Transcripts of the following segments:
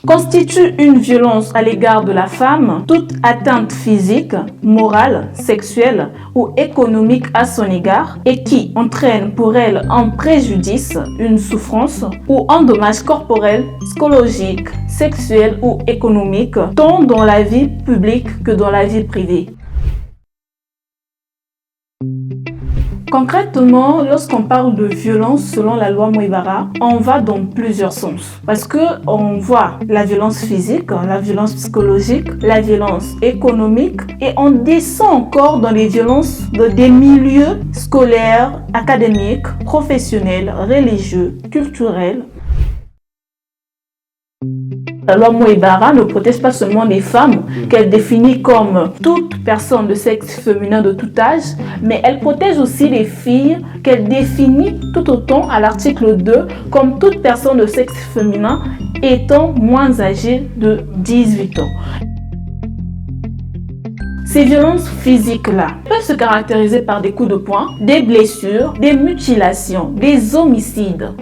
constitue une violence à l'égard de la femme, toute atteinte physique, morale, sexuelle ou économique à son égard et qui entraîne pour elle un préjudice, une souffrance ou un dommage corporel, psychologique, sexuel ou économique, tant dans la vie publique que dans la vie privée. Concrètement, lorsqu'on parle de violence selon la loi Mouebara, on va dans plusieurs sens. Parce que on voit la violence physique, la violence psychologique, la violence économique et on descend encore dans les violences des milieux scolaires, académiques, professionnels, religieux, culturels. La loi Mouebara ne protège pas seulement les femmes, qu'elle définit comme toute personne de sexe féminin de tout âge, mais elle protège aussi les filles, qu'elle définit tout autant à l'article 2 comme toute personne de sexe féminin étant moins âgée de 18 ans. Ces violences physiques-là peuvent se caractériser par des coups de poing, des blessures, des mutilations, des homicides,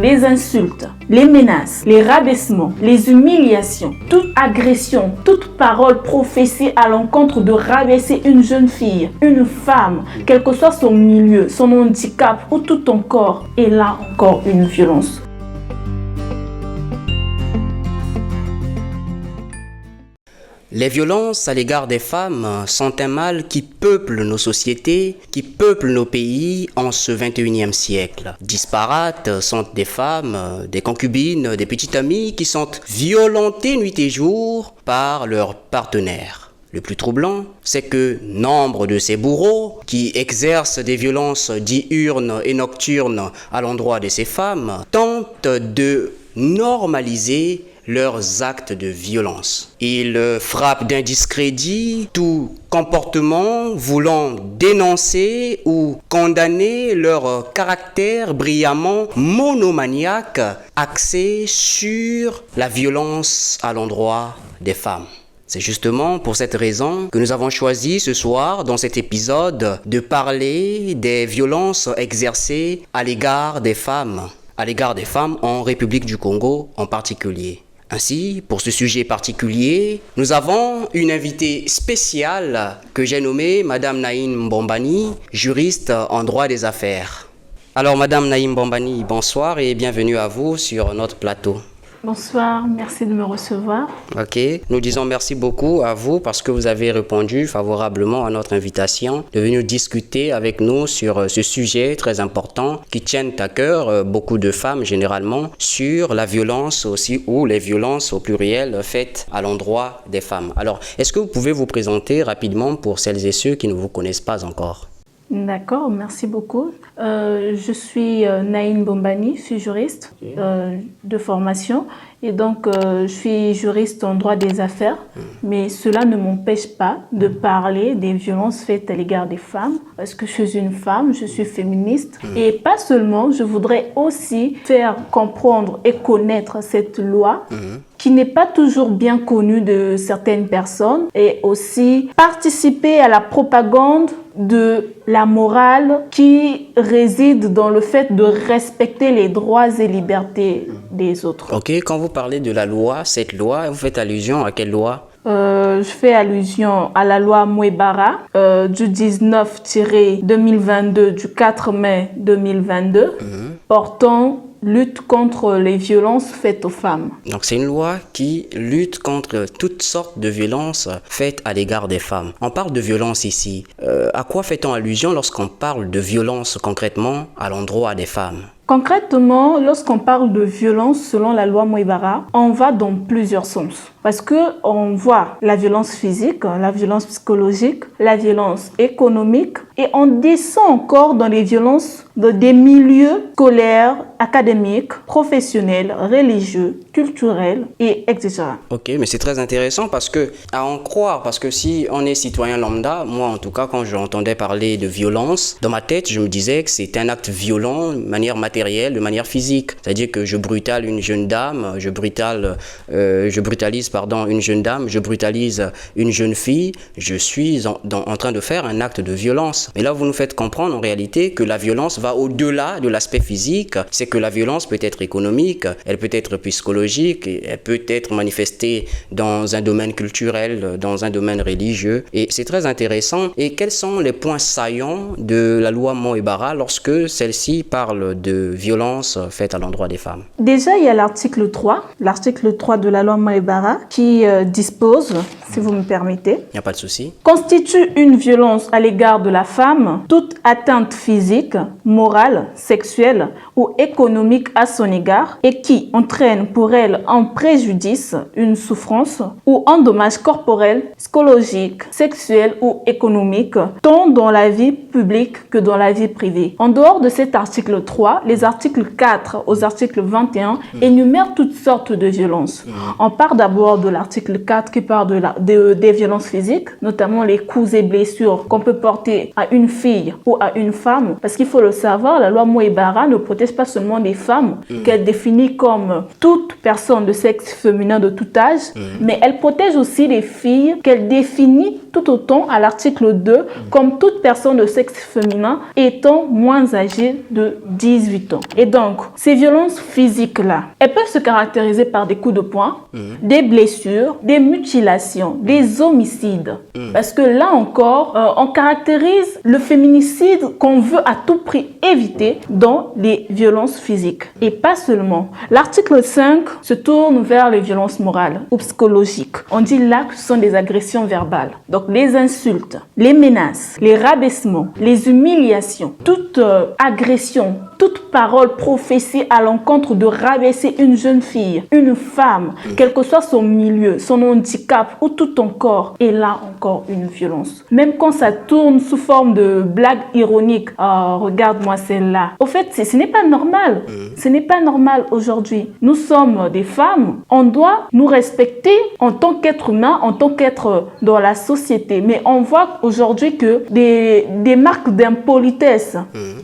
les insultes, les menaces, les rabaissements, les humiliations, toute agression, toute parole professée à l'encontre de rabaisser une jeune fille, une femme, quel que soit son milieu, son handicap ou tout ton corps, est là encore une violence. Les violences à l'égard des femmes sont un mal qui peuple nos sociétés, qui peuple nos pays en ce 21e siècle. Disparates sont des femmes, des concubines, des petites amies qui sont violentées nuit et jour par leurs partenaires. Le plus troublant, c'est que nombre de ces bourreaux qui exercent des violences diurnes et nocturnes à l'endroit de ces femmes tentent de normaliser leurs actes de violence. Ils frappent d'un discrédit tout comportement voulant dénoncer ou condamner leur caractère brillamment monomaniaque axé sur la violence à l'endroit des femmes. C'est justement pour cette raison que nous avons choisi ce soir, dans cet épisode, de parler des violences exercées à l'égard des femmes en République du Congo en particulier. Ainsi, pour ce sujet particulier, nous avons une invitée spéciale que j'ai nommée Madame Naïm Bombani, juriste en droit des affaires. Alors Madame Naïm Bombani, bonsoir et bienvenue à vous sur notre plateau. Bonsoir, merci de me recevoir. Ok, nous disons merci beaucoup à vous parce que vous avez répondu favorablement à notre invitation de venir discuter avec nous sur ce sujet très important qui tient à cœur beaucoup de femmes généralement sur la violence aussi ou les violences au pluriel faites à l'endroit des femmes. Alors, est-ce que vous pouvez vous présenter rapidement pour celles et ceux qui ne vous connaissent pas encore? D'accord, merci beaucoup. Je suis Naïm Bombani, je suis juriste de formation et donc je suis juriste en droit des affaires, mais cela ne m'empêche pas de parler des violences faites à l'égard des femmes parce que je suis une femme, je suis féministe et pas seulement, je voudrais aussi faire comprendre et connaître cette loi qui n'est pas toujours bien connue de certaines personnes et aussi participer à la propagande de la morale qui réside dans le fait de respecter les droits et libertés des autres. Ok, quand vous parlez de la loi, cette loi, vous faites allusion à quelle loi? Je fais allusion à la loi Mouebara du 19-2022 du 4 mai 2022 portant lutte contre les violences faites aux femmes. Donc c'est une loi qui lutte contre toutes sortes de violences faites à l'égard des femmes. On parle de violence ici. À quoi fait-on allusion lorsqu'on parle de violence concrètement à l'endroit des femmes? Concrètement, lorsqu'on parle de violence selon la loi Mouebara, on va dans plusieurs sens. Parce qu'on voit la violence physique, la violence psychologique, la violence économique et on descend encore dans les violences des milieux scolaires, académiques, professionnels, religieux, culturels et etc. Ok, mais c'est très intéressant parce que, à en croire, parce que si on est citoyen lambda, moi en tout cas quand j'entendais parler de violence, dans ma tête je me disais que c'est un acte violent de manière matérielle, de manière physique. C'est-à-dire que je brutalise une jeune dame, je brutalise une jeune dame, je brutalise une jeune fille, je suis en train de faire un acte de violence. Mais là, vous nous faites comprendre en réalité que la violence va au-delà de l'aspect physique. C'est que la violence peut être économique, elle peut être psychologique, elle peut être manifestée dans un domaine culturel, dans un domaine religieux. Et c'est très intéressant. Et quels sont les points saillants de la loi Moïbara lorsque celle-ci parle de violence faite à l'endroit des femmes? Déjà, il y a l'article 3 de la loi Moïbara qui dispose, si vous me permettez, Il n'y a pas de souci. constitue une violence à l'égard de la femme, toute atteinte physique, morale, sexuelle ou économique à son égard et qui entraîne pour elle un préjudice, une souffrance ou un dommage corporel, psychologique, sexuel ou économique, tant dans la vie publique que dans la vie privée. En dehors de cet article 3, les articles 4 aux articles 21 énumèrent toutes sortes de violences. On part d'abord de l'article 4 qui parle des violences physiques, notamment les coups et blessures qu'on peut porter à une fille ou à une femme. Parce qu'il faut le savoir, la loi Moïbara ne protège pas seulement les femmes, qu'elle définit comme toute personne de sexe féminin de tout âge, mais elle protège aussi les filles qu'elle définit tout autant à l'article 2 comme toute personne de sexe féminin étant moins âgée de 18 ans. Et donc, ces violences physiques-là, elles peuvent se caractériser par des coups de poing, des blessures, des mutilations, des homicides. Parce que là encore, on caractérise le féminicide qu'on veut à tout prix éviter dans les violences physiques. Et pas seulement. L'article 5 se tourne vers les violences morales ou psychologiques. On dit là que ce sont des agressions verbales. Donc les insultes, les menaces, les rabaissements, les humiliations, toute agression, toute parole professée à l'encontre de rabaisser une jeune fille, une femme, quel que soit son milieu, son handicap ou tout ton corps, est là encore une violence. Même quand ça tourne sous forme de blague ironique, oh, regarde-moi celle-là. Au fait, ce n'est pas normal. Ce n'est pas normal aujourd'hui. Nous sommes des femmes, on doit nous respecter en tant qu'être humain, en tant qu'être dans la société. Mais on voit aujourd'hui que des marques d'impolitesse,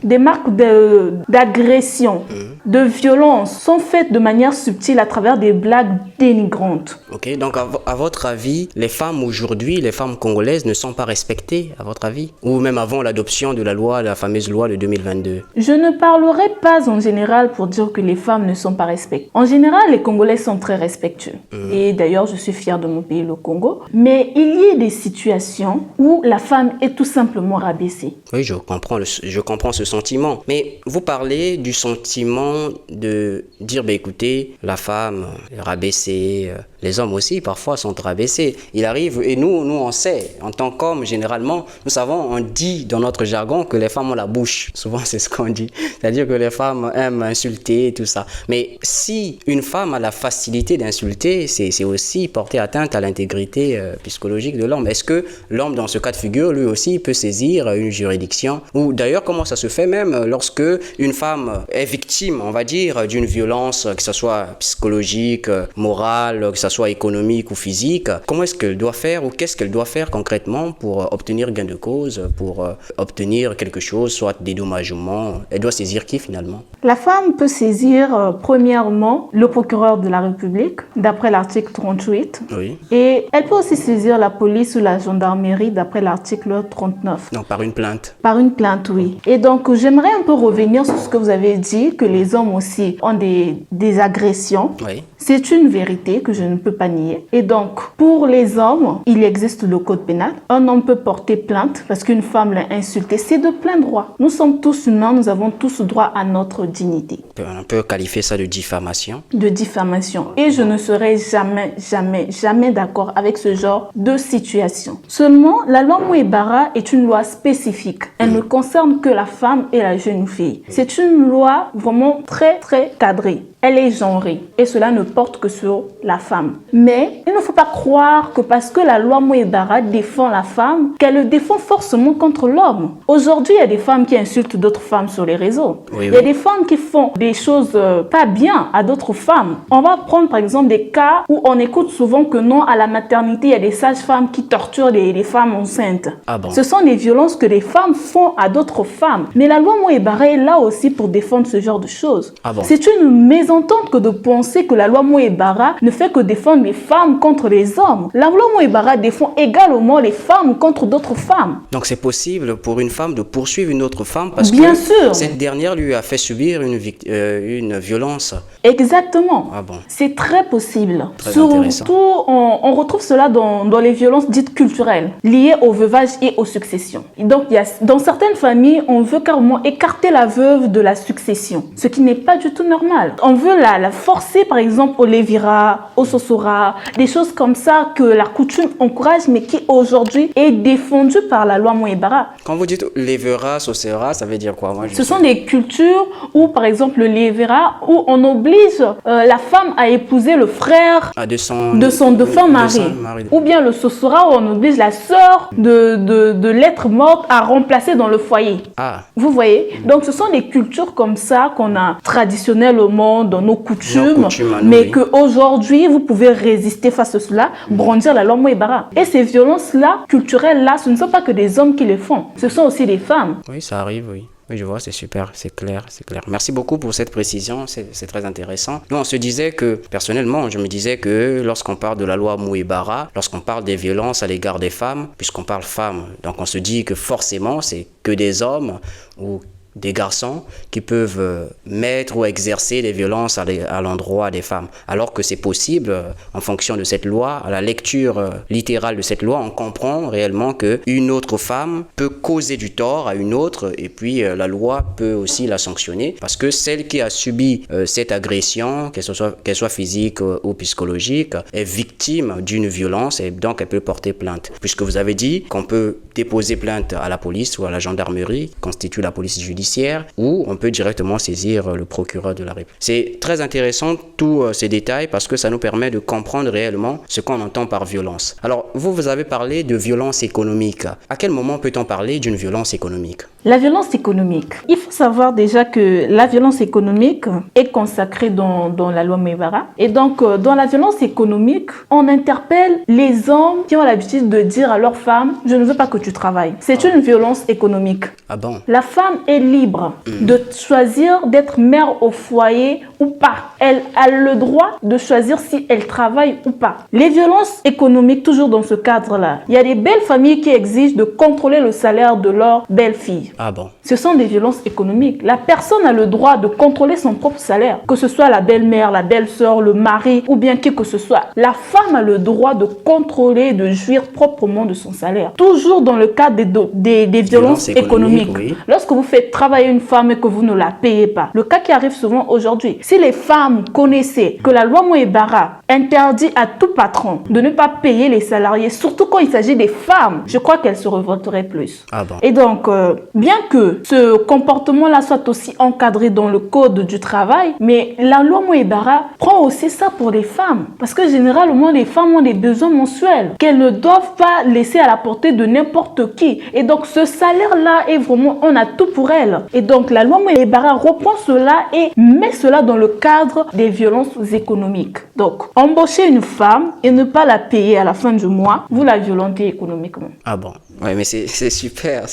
des marques d'agression, de violence sont faites de manière subtile à travers des blagues dénigrantes. Ok, donc à votre avis, les femmes aujourd'hui, les femmes congolaises ne sont pas respectées, à votre avis? Ou même avant l'adoption de la fameuse loi de 2022? Je ne parlerai pas en général pour dire que les femmes ne sont pas respectées. En général, les Congolais sont très respectueux. Et d'ailleurs, je suis fière de mon pays, le Congo. Mais il y a des situations où la femme est tout simplement rabaissée. Oui, je comprends ce sentiment. Mais vous parlez du sentiment de dire, écoutez, la femme est rabaissée, les hommes aussi parfois sont rabaissés. Il arrive, et nous on sait, en tant qu'hommes, généralement, nous savons, on dit dans notre jargon que les femmes ont la bouche. Souvent, c'est ce qu'on dit. C'est-à-dire que les femmes aiment insulter et tout ça. Mais si une femme a la facilité d'insulter, c'est aussi porter atteinte à l'intégrité psychologique de l'homme. Est-ce que l'homme, dans ce cas de figure, lui aussi peut saisir une juridiction? Ou d'ailleurs, comment ça se fait même lorsque une femme est victime, on va dire, d'une violence, que ce soit psychologique, morale, que ce soit économique ou physique? Comment est-ce qu'elle doit faire ou qu'est-ce qu'elle doit faire concrètement pour obtenir gain de cause, pour obtenir quelque chose, soit dédommagement? Elle doit saisir qui finalement? La femme peut saisir premièrement le procureur de la République, d'après l'article 38. Oui. Et elle peut aussi saisir la police ou la gendarmerie, d'après l'article 39. Donc par une plainte? Par une plainte, oui. Et donc, j'aimerais un peu revenir sur ce que vous avez dit, que les hommes aussi ont des agressions. Oui. C'est une vérité que je ne peux pas nier. Et donc, pour les hommes, il existe le code pénal. Un homme peut porter plainte parce qu'une femme l'a insulté. C'est de plein droit. Nous sommes tous humains, nous avons tous droit à notre dignité. On peut qualifier ça de diffamation? De diffamation. Et je ne serai jamais d'accord avec ce genre de situation. Seulement, la loi Moïbara est une loi spécifique. Elle ne concerne que la femme et la jeune fille. C'est une loi vraiment très cadrée. Elle est genrée et cela ne porte que sur la femme. Mais il ne faut pas croire que parce que la loi Moïbara défend la femme, qu'elle le défend forcément contre l'homme. Aujourd'hui, il y a des femmes qui insultent d'autres femmes sur les réseaux. Oui, il y a des femmes qui font des choses pas bien à d'autres femmes. On va prendre par exemple des cas où on écoute souvent que non, à la maternité, il y a des sages-femmes qui torturent les femmes enceintes. Ah bon? Ce sont des violences que les femmes font à d'autres femmes. Mais la loi Moïbara est là aussi pour défendre ce genre de choses. Ah bon? C'est une mésentente que de penser que la loi loi Moé-Bara ne fait que défendre les femmes contre les hommes. La loi Moé-Bara défend également les femmes contre d'autres femmes. Donc c'est possible pour une femme de poursuivre une autre femme parce Bien que sûr. cette dernière lui a fait subir une violence. Exactement. Ah bon. C'est très possible. Très Surtout, intéressant. on retrouve cela dans les violences dites culturelles, liées au veuvage et aux successions. Et donc, dans certaines familles, on veut carrément écarter la veuve de la succession, ce qui n'est pas du tout normal. On veut la forcer, par exemple, au lévira, au sosora, des choses comme ça que la coutume encourage, mais qui aujourd'hui est défendue par la loi Moé-Bara. Quand vous dites lévera, saucera, ça veut dire quoi? Moi, Ce sont des cultures où, par exemple, le lévira, où on oblige la femme à épouser le frère de son défunt mari. mari. Ou bien le sosora, où on oblige la sœur de l'être morte à remplacer dans le foyer. Ah, Vous voyez? Donc, ce sont des cultures comme ça qu'on a traditionnellement dans nos coutumes, à nous, mais oui. qu'aujourd'hui, vous pouvez résister face à cela, brandir la loi Moé-Bara. Et ces violences-là, culturelles-là, ce ne sont pas que des hommes qui les font, ce sont aussi des femmes. oui, ça arrive, oui. Oui, je vois, c'est super, c'est clair, c'est clair. Merci beaucoup pour cette précision, c'est très intéressant. Nous, on se disait que, personnellement, je me disais que lorsqu'on parle de la loi Moé-Bara, lorsqu'on parle des violences à l'égard des femmes, puisqu'on parle femmes, donc on se dit que forcément, c'est que des hommes ou des garçons qui peuvent mettre ou exercer des violences à l'endroit des femmes. Alors que c'est possible, en fonction de cette loi, à la lecture littérale de cette loi, on comprend réellement qu'une autre femme peut causer du tort à une autre et puis la loi peut aussi la sanctionner parce que celle qui a subi cette agression, qu'elle soit physique ou psychologique, est victime d'une violence et donc elle peut porter plainte. Puisque vous avez dit qu'on peut déposer plainte à la police ou à la gendarmerie, constitue la police judiciaire, ou on peut directement saisir le procureur de la République. C'est très intéressant tous ces détails parce que ça nous permet de comprendre réellement ce qu'on entend par violence. Alors, vous avez parlé de violence économique. À quel moment peut-on parler d'une violence économique? La violence économique. Il faut savoir déjà que la violence économique est consacrée dans la loi Moé-Bara. Et donc, dans la violence économique, on interpelle les hommes qui ont l'habitude de dire à leurs femmes « Je ne veux pas que tu travailles ». C'est une violence économique. Ah bon? La femme est libre de choisir d'être mère au foyer ou pas. Elle a le droit de choisir si elle travaille ou pas. Les violences économiques, toujours dans ce cadre-là, il y a des belles familles qui exigent de contrôler le salaire de leur belle-fille. Ah bon? Ce sont des violences économiques. La personne a le droit de contrôler son propre salaire, que ce soit la belle-mère, la belle-sœur, le mari ou bien qui que ce soit. La femme a le droit de contrôler, de jouir proprement de son salaire. Toujours dans le cadre des violences économiques. Oui. Lorsque vous faites travailler une femme et que vous ne la payez pas, le cas qui arrive souvent aujourd'hui, si les femmes connaissaient que la loi Moé-Bara interdit à tout patron de ne pas payer les salariés, surtout quand il s'agit des femmes, je crois qu'elles se révolteraient plus. Ah bon? Et donc, bien que ce comportement-là soit aussi encadré dans le code du travail, mais la loi Moé-Bara prend aussi ça pour les femmes. Parce que généralement, les femmes ont des besoins mensuels qu'elles ne doivent pas laisser à la portée de n'importe qui. Et donc, ce salaire-là est vraiment, on a tout pour elles. Et donc, la loi Moé-Bara reprend cela et met cela dans le cadre des violences économiques. Donc, embaucher une femme et ne pas la payer à la fin du mois, vous la violentez économiquement. Ah bon? Oui, mais c'est super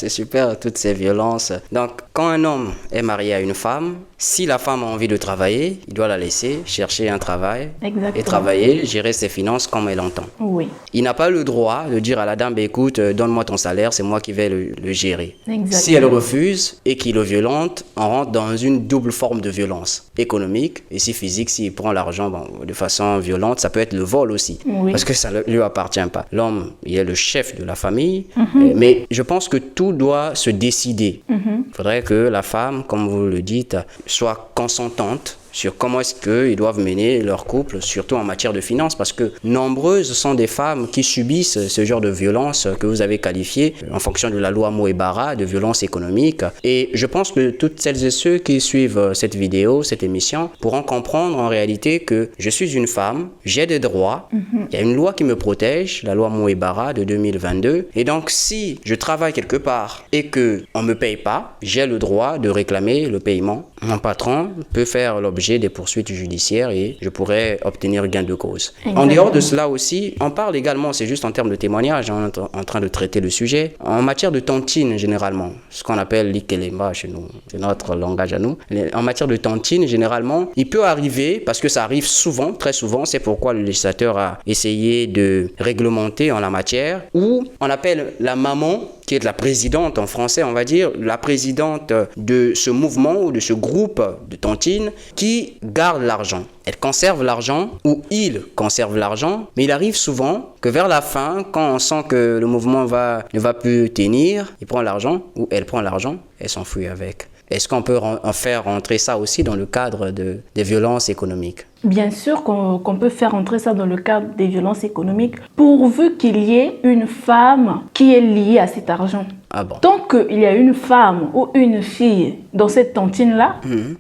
toutes ces violences. Donc, quand un homme est marié à une femme, si la femme a envie de travailler, il doit la laisser chercher un travail Exactement. et travailler, gérer ses finances comme elle entend. Oui. Il n'a pas le droit de dire à la dame, écoute, donne-moi ton salaire, c'est moi qui vais le gérer. Exactement. Si elle refuse et qu'il le violente, on rentre dans une double forme de violence économique et si physique, s'il prend l'argent de façon violente, ça peut être le vol aussi. Oui. Parce que ça ne lui appartient pas. L'homme, il est le chef de la famille, mais je pense que tout doit se décider. Il faudrait que la femme, comme vous le dites, soit consentante sur comment est-ce qu'ils doivent mener leur couple, surtout en matière de finances, parce que nombreuses sont des femmes qui subissent ce genre de violence que vous avez qualifié en fonction de la loi Moé-Bara, de violence économique. Et je pense que toutes celles et ceux qui suivent cette vidéo, cette émission, pourront comprendre en réalité que je suis une femme, j'ai des droits, il y a une loi qui me protège, la loi Moé-Bara de 2022, et donc si je travaille quelque part et qu'on ne me paye pas, j'ai le droit de réclamer le paiement mon patron peut faire l'objet des poursuites judiciaires et je pourrais obtenir gain de cause. Exactement. En dehors de cela aussi, on parle également, c'est juste en termes de témoignage, on est en train de traiter le sujet, en matière de tontine généralement, ce qu'on appelle l'ikelemba chez nous, c'est notre langage à nous. En matière de tontine, généralement, il peut arriver, parce que ça arrive souvent, très souvent, c'est pourquoi le législateur a essayé de réglementer en la matière, où on appelle la maman, qui est la présidente en français, on va dire, la présidente de ce mouvement ou de ce groupe de tontines qui garde l'argent. Elle conserve l'argent ou il conserve l'argent, mais il arrive souvent que vers la fin, quand on sent que le mouvement ne va plus tenir, il prend l'argent ou elle prend l'argent et s'enfuit avec. Est-ce qu'on peut en faire rentrer ça aussi dans le cadre des violences économiques? Bien sûr qu'on peut faire entrer ça dans le cadre des violences économiques, pourvu qu'il y ait une femme qui est liée à cet argent. Ah bon? Tant qu'il y a une femme ou une fille dans cette tontine-là,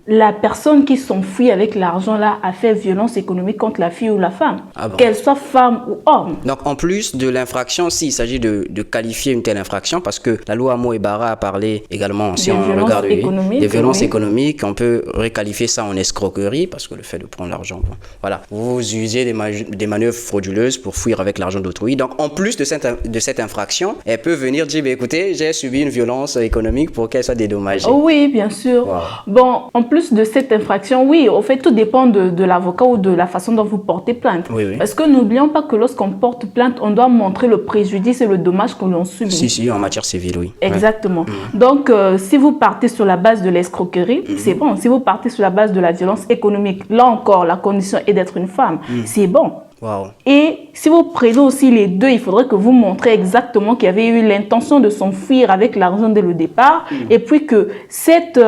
la personne qui s'enfuit avec l'argent-là a fait violence économique contre la fille ou la femme, Ah bon? qu'elle soit femme ou homme. Donc en plus de l'infraction, s'il s'agit de qualifier une telle infraction, parce que la loi Moebara a parlé également, si Des on violences regarde économiques, des violences oui. économiques, on peut requalifier ça en escroquerie, parce que le fait de prendre l'argent, bon, voilà, vous usez des manœuvres frauduleuses pour fuir avec l'argent d'autrui. Donc en plus de cette infraction, elle peut venir dire, écoutez, j'ai subi une violence économique pour qu'elle soit dédommagée. Oh oui, bien sûr. Wow. Bon, en plus de cette infraction, oui, au fait, tout dépend de l'avocat ou de la façon dont vous portez plainte. Oui, oui. Parce que n'oublions pas que lorsqu'on porte plainte, on doit montrer le préjudice et le dommage que l'on subit. Si, en matière civile, oui. Exactement. Donc, si vous partez sur la base de l'escroquerie, c'est bon. Si vous partez sur la base de la violence économique, là encore, la condition est d'être une femme. C'est bon. Wow. Et si vous prenez aussi les deux, il faudrait que vous montrez exactement qu'il y avait eu l'intention de s'enfuir avec l'argent dès le départ et puis que cette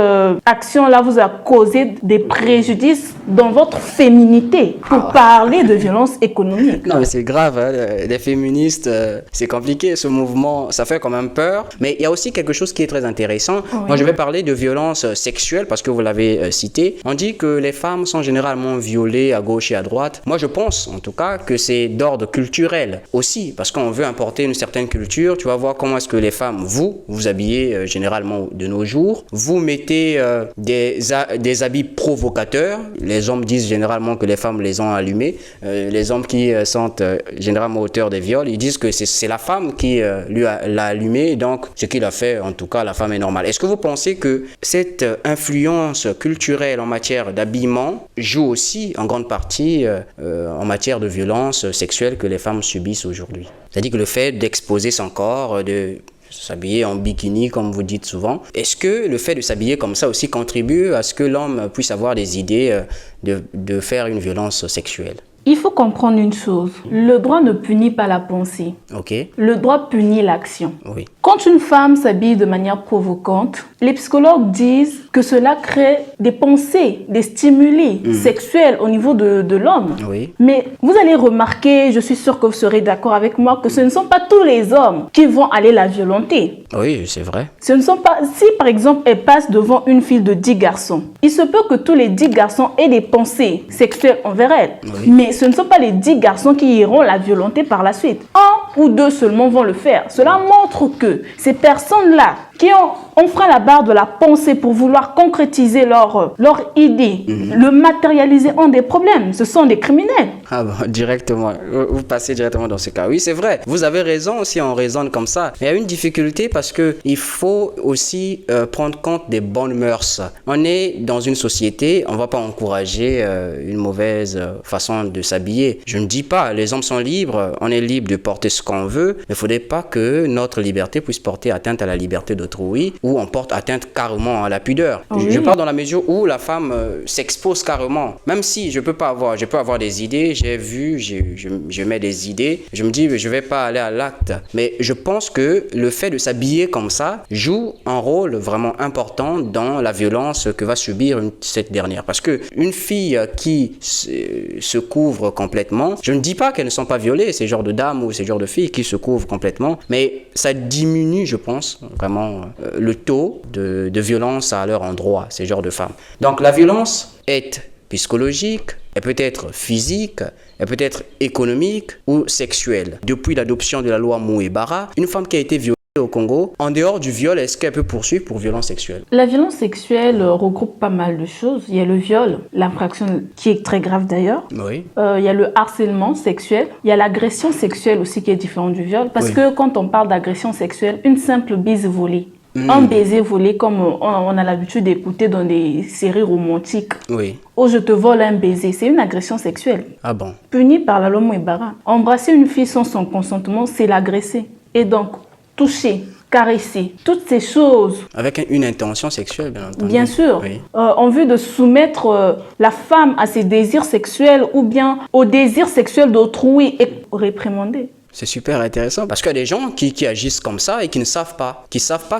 action-là vous a causé des préjudices dans votre féminité pour parler de violence économique. Non, mais c'est grave, hein. Les féministes, c'est compliqué, ce mouvement, ça fait quand même peur. Mais il y a aussi quelque chose qui est très intéressant. Oui. Moi, je vais parler de violence sexuelle parce que vous l'avez cité. On dit que les femmes sont généralement violées à gauche et à droite. Moi, je pense, en tout cas, que c'est d'ordre culturel aussi, parce qu'on veut importer une certaine culture. Tu vas voir comment est-ce que les femmes, vous habillez généralement de nos jours. Vous mettez des habits provocateurs. Les hommes disent généralement que les femmes les ont allumés. Les hommes qui sont généralement auteurs des viols, ils disent que c'est la femme qui l'a allumé, donc ce qu'il a fait, en tout cas, la femme est normale. Est-ce que vous pensez que cette influence culturelle en matière d'habillement joue aussi en grande partie en matière de violence sexuelle que les femmes subissent aujourd'hui? C'est-à-dire que le fait d'exposer son corps, de s'habiller en bikini, comme vous dites souvent, est-ce que le fait de s'habiller comme ça aussi contribue à ce que l'homme puisse avoir des idées de faire une violence sexuelle? Il faut comprendre une chose. Le droit ne punit pas la pensée. Ok. Le droit punit l'action. Oui. Quand une femme s'habille de manière provocante, les psychologues disent que cela crée des pensées, des stimuli sexuels au niveau de l'homme. Oui. Mais vous allez remarquer, je suis sûre que vous serez d'accord avec moi, que ce ne sont pas tous les hommes qui vont aller la violenter. Oui, c'est vrai. Ce ne sont pas... Si par exemple elle passe devant une file de 10 garçons, il se peut que tous les 10 garçons aient des pensées sexuelles envers elle. Oui. Mais ce ne sont pas les 10 garçons qui iront la violenter par la suite. Un ou deux seulement vont le faire. Cela montre que ces personnes-là qui ont enfreint la barre de la pensée pour vouloir concrétiser leur idée, le matérialiser en des problèmes, ce sont des criminels. Ah bon, directement. Vous passez directement dans ce cas. Oui, c'est vrai. Vous avez raison si on raisonne comme ça. Mais il y a une difficulté parce que il faut aussi prendre compte des bonnes mœurs. On est dans une société, on ne va pas encourager une mauvaise façon de s'habiller. Je ne dis pas, les hommes sont libres, on est libre de porter ce qu'on veut, mais il ne faudrait pas que notre liberté puisse porter atteinte à la liberté d'autrui ou on porte atteinte carrément à la pudeur. Oui. Je parle dans la mesure où la femme s'expose carrément. Même si je peux avoir des idées, j'ai vu, je mets des idées, je me dis je vais pas aller à l'acte. Mais je pense que le fait de s'habiller comme ça joue un rôle vraiment important dans la violence que va subir cette dernière. Parce que une fille qui se couvre complètement, je ne dis pas qu'elles ne sont pas violées, ces genres de dames ou ces genres de filles qui se couvrent complètement, mais ça diminue, je pense, vraiment le taux de violence à leur endroit, ces genres de femmes. Donc la violence est psychologique, elle peut être physique, elle peut être économique ou sexuelle. Depuis l'adoption de la loi Moebara, une femme qui a été violée au Congo, en dehors du viol, est-ce qu'elle peut poursuivre pour violence sexuelle? La violence sexuelle regroupe pas mal de choses. Il y a le viol, l'infraction qui est très grave d'ailleurs. Oui. Il y a le harcèlement sexuel. Il y a l'agression sexuelle aussi qui est différente du viol. Parce que quand on parle d'agression sexuelle, une simple bise volée, un baiser volé comme on a l'habitude d'écouter dans des séries romantiques. Oui. Oh, je te vole un baiser, c'est une agression sexuelle. Ah bon? Punie par la loi Mouebara. Embrasser une fille sans son consentement, c'est l'agresser. Et donc, toucher, caresser, toutes ces choses. Avec une intention sexuelle, bien entendu. Bien sûr. Oui. En vue de soumettre la femme à ses désirs sexuels ou bien au désir sexuel d'autrui et réprimander. C'est super intéressant parce qu'il y a des gens qui agissent comme ça et qui ne savent pas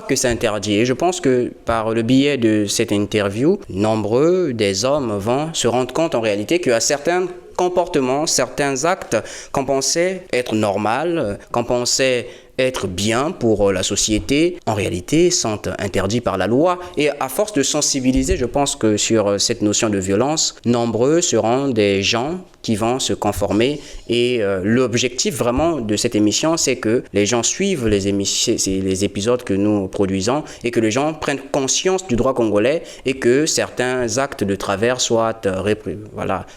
que c'est interdit. Et je pense que par le biais de cette interview, nombreux des hommes vont se rendre compte en réalité qu'il y a certains comportements, certains actes qu'on pensait être normal, qu'on pensait être bien pour la société, en réalité sont interdits par la loi. Et à force de sensibiliser, je pense que sur cette notion de violence, nombreux seront des gens qui vont se conformer. Et l'objectif vraiment de cette émission, c'est que les gens suivent les épisodes que nous produisons et que les gens prennent conscience du droit congolais et que certains actes de travers soient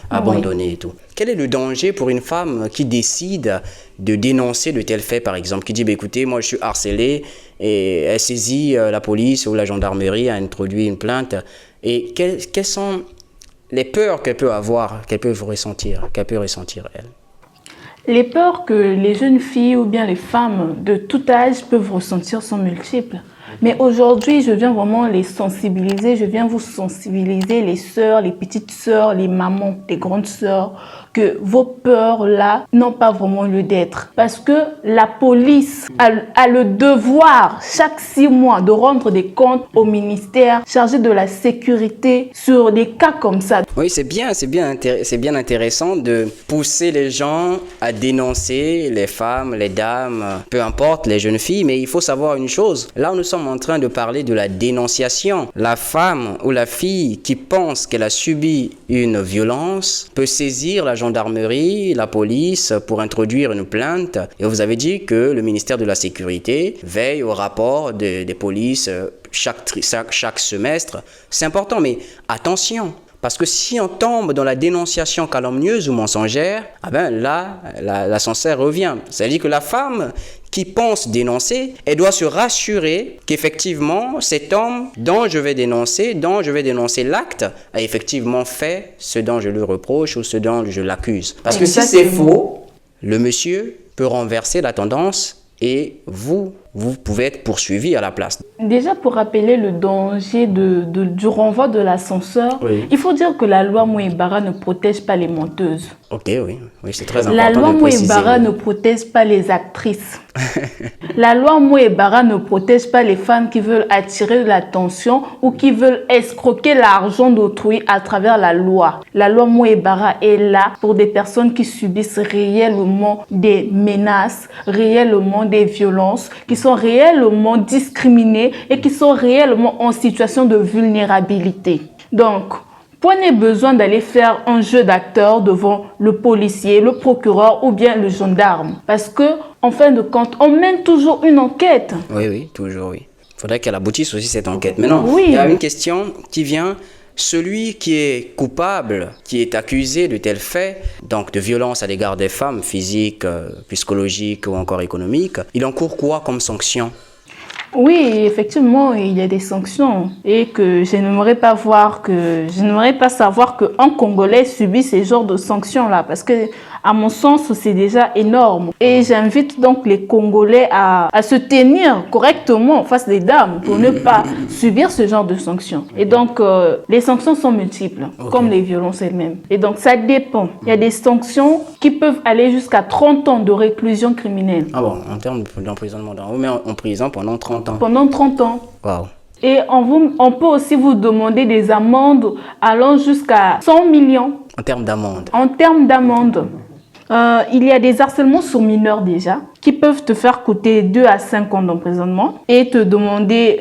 abandonnés et tout. Quel est le danger pour une femme qui décide de dénoncer de tels faits, par exemple, qui dit écoutez, moi je suis harcelée, et elle saisit la police ou la gendarmerie, a introduit une plainte, et quelles sont les peurs qu'elle peut avoir, qu'elle peut ressentir elle? Les peurs que les jeunes filles ou bien les femmes de tout âge peuvent ressentir sont multiples. Mais aujourd'hui, je viens vraiment les sensibiliser, je viens vous sensibiliser, les sœurs, les petites sœurs, les mamans, les grandes sœurs, que vos peurs-là n'ont pas vraiment lieu d'être. Parce que la police a le devoir, chaque 6 mois, de rendre des comptes au ministère chargé de la sécurité sur des cas comme ça. Oui, c'est bien intéressant de pousser les gens à dénoncer les femmes, les dames, peu importe, les jeunes filles, mais il faut savoir une chose. Là, nous sommes en train de parler de la dénonciation. La femme ou la fille qui pense qu'elle a subi une violence peut saisir la gendarmerie, la police pour introduire une plainte. Et vous avez dit que le ministère de la Sécurité veille au rapport des polices chaque semestre. C'est important, mais attention. Parce que si on tombe dans la dénonciation calomnieuse ou mensongère, là, la censure revient. C'est-à-dire que la femme qui pense dénoncer, elle doit se rassurer qu'effectivement, cet homme dont je vais dénoncer l'acte, a effectivement fait ce dont je lui reproche ou ce dont je l'accuse. Parce que si c'est faux, le monsieur peut renverser la tendance et vous pouvez être poursuivi à la place. Déjà, pour rappeler le danger du renvoi de l'ascenseur, oui. Il faut dire que la loi Mouebara ne protège pas les menteuses. Ok, oui, c'est très important. La loi Mouebara ne protège pas les actrices. La loi Mouebara ne protège pas les femmes qui veulent attirer l'attention ou qui veulent escroquer l'argent d'autrui à travers la loi. La loi Mouebara est là pour des personnes qui subissent réellement des menaces, réellement des violences, qui sont réellement discriminées et qui sont réellement en situation de vulnérabilité. Donc, point n'est besoin d'aller faire un jeu d'acteur devant le policier, le procureur ou bien le gendarme. Parce que, en fin de compte, on mène toujours une enquête. Oui, toujours, oui. Il faudrait qu'elle aboutisse aussi cette enquête. Maintenant, oui. Il y a une question qui vient. Celui qui est coupable, qui est accusé de tels faits, donc de violence à l'égard des femmes, physiques, psychologiques ou encore économiques, il encourt quoi comme sanction? Oui, effectivement, il y a des sanctions et que je n'aimerais pas savoir qu'un Congolais subit ces genres de sanctions-là parce que, à mon sens, c'est déjà énorme. Et j'invite donc les Congolais à se tenir correctement face des dames pour ne pas subir ce genre de sanctions. Et donc, les sanctions sont multiples, comme les violences elles-mêmes. Et donc, ça dépend. Il y a des sanctions qui peuvent aller jusqu'à 30 ans de réclusion criminelle. Ah bon, en termes d'emprisonnement, on met en prison pendant 30 ans. Pendant 30 ans. Wow. Et on peut aussi vous demander des amendes allant jusqu'à 100 millions. En termes d'amende. En termes d'amende. Il y a des harcèlements sur mineurs déjà qui peuvent te faire coûter 2 à 5 ans d'emprisonnement et te demander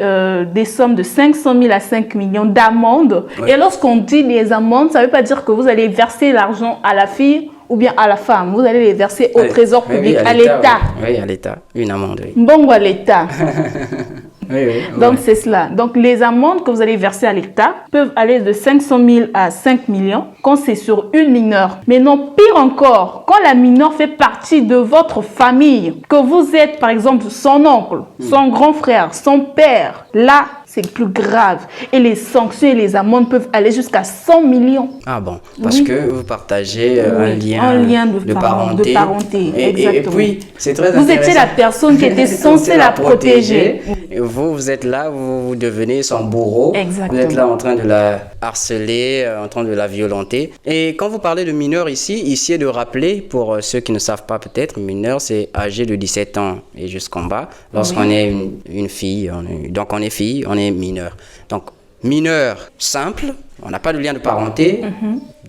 des sommes de 500 000 à 5 millions d'amendes. Ouais. Et lorsqu'on dit des amendes, ça ne veut pas dire que vous allez verser l'argent à la fille ou bien à la femme. Vous allez les verser au trésor public, oui, à l'État. Oui, à l'État. Une amende, oui. Bon, à l'État. Oui, Donc, c'est cela. Donc, les amendes que vous allez verser à l'État peuvent aller de 500 000 à 5 millions quand c'est sur une mineure. Mais non, pire encore, quand la mineure fait partie de votre famille, que vous êtes, par exemple, son oncle, son grand frère, son père, là, c'est plus grave. Et les sanctions et les amendes peuvent aller jusqu'à 100 millions. Ah bon, parce que vous partagez un lien de parenté. Exactement. Et puis, c'est très vous intéressant. étiez la personne qui était censée la protéger. Et vous êtes là, vous devenez son bourreau. Exactement. Vous êtes là en train de la harceler, en train de la violenter. Et quand vous parlez de mineur ici est de rappeler, pour ceux qui ne savent pas peut-être, mineur, c'est âgé de 17 ans et jusqu'en bas. Lorsqu'on est une fille, donc on est fille, on est mineur. Donc, mineur simple, on n'a pas de lien de parenté,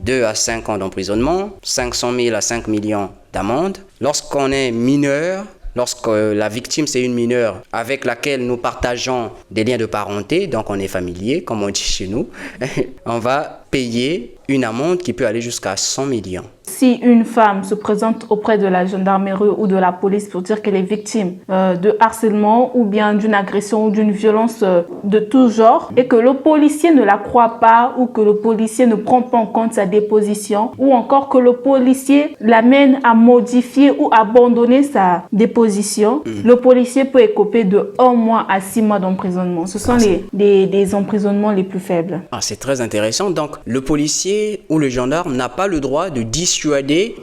2 à 5 ans d'emprisonnement, 500 000 à 5 millions d'amende. Lorsqu'on est mineur, lorsque la victime c'est une mineure avec laquelle nous partageons des liens de parenté, donc on est familier, comme on dit chez nous, on va payer une amende qui peut aller jusqu'à 100 millions. Si une femme se présente auprès de la gendarmerie ou de la police pour dire qu'elle est victime de harcèlement ou bien d'une agression ou d'une violence de tout genre et que le policier ne la croit pas ou que le policier ne prend pas en compte sa déposition ou encore que le policier l'amène à modifier ou abandonner sa déposition, le policier peut écoper de 1 mois à 6 mois d'emprisonnement. Ce sont des emprisonnements les plus faibles. Ah, c'est très intéressant. Donc, le policier ou le gendarme n'a pas le droit de dissuader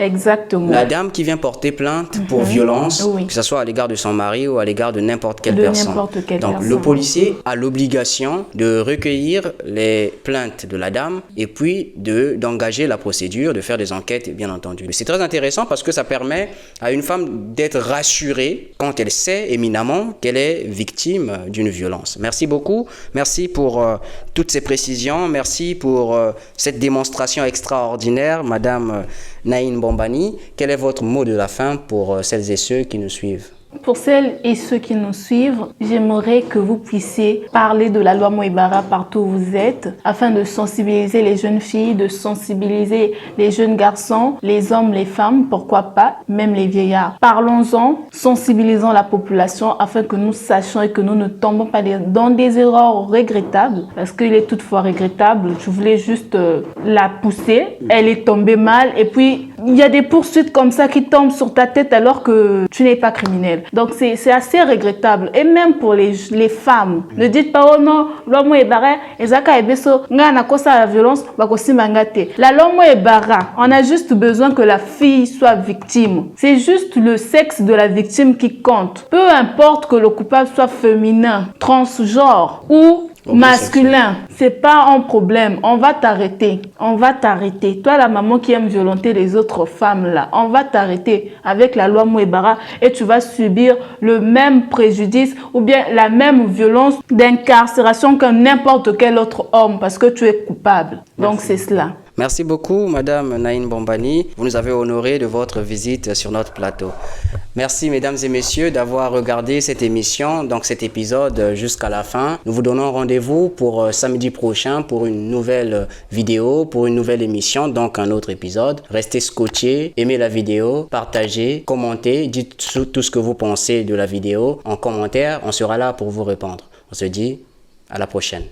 la dame qui vient porter plainte pour violence, que ce soit à l'égard de son mari ou à l'égard de n'importe quelle personne. Donc, le policier a l'obligation de recueillir les plaintes de la dame et puis d'engager la procédure, de faire des enquêtes, bien entendu. C'est très intéressant parce que ça permet à une femme d'être rassurée quand elle sait éminemment qu'elle est victime d'une violence. Merci beaucoup. Merci pour toutes ces précisions. Merci pour cette démonstration extraordinaire, Madame Naïn Bombani. Quel est votre mot de la fin pour celles et ceux qui nous suivent? Pour celles et ceux qui nous suivent, j'aimerais que vous puissiez parler de la loi Moïbara partout où vous êtes, afin de sensibiliser les jeunes filles, de sensibiliser les jeunes garçons, les hommes, les femmes, pourquoi pas, même les vieillards. Parlons-en, sensibilisons la population afin que nous sachions et que nous ne tombons pas dans des erreurs regrettables, parce qu'il est toutefois regrettable. Je voulais juste la pousser, elle est tombée mal et puis il y a des poursuites comme ça qui tombent sur ta tête alors que tu n'es pas criminel. Donc c'est assez regrettable. Et même pour les femmes, ne dites pas oh non, l'homme est barré, ezaka ebeso, nga na kosa la violence, bakosi mangate. La l'homme est barré. On a juste besoin que la fille soit victime. C'est juste le sexe de la victime qui compte. Peu importe que le coupable soit féminin, transgenre ou masculin, c'est pas un problème. On va t'arrêter. On va t'arrêter. Toi, la maman qui aime violenter les autres femmes là, on va t'arrêter avec la loi Moïbara et tu vas subir le même préjudice ou bien la même violence d'incarcération que n'importe quel autre homme parce que tu es coupable. Donc c'est cela. Merci beaucoup, Madame Naïn Bombani. Vous nous avez honoré de votre visite sur notre plateau. Merci, mesdames et messieurs, d'avoir regardé cette émission, donc cet épisode jusqu'à la fin. Nous vous donnons rendez-vous pour samedi prochain pour une nouvelle vidéo, pour une nouvelle émission, donc un autre épisode. Restez scotchés, aimez la vidéo, partagez, commentez, dites tout ce que vous pensez de la vidéo en commentaire. On sera là pour vous répondre. On se dit à la prochaine.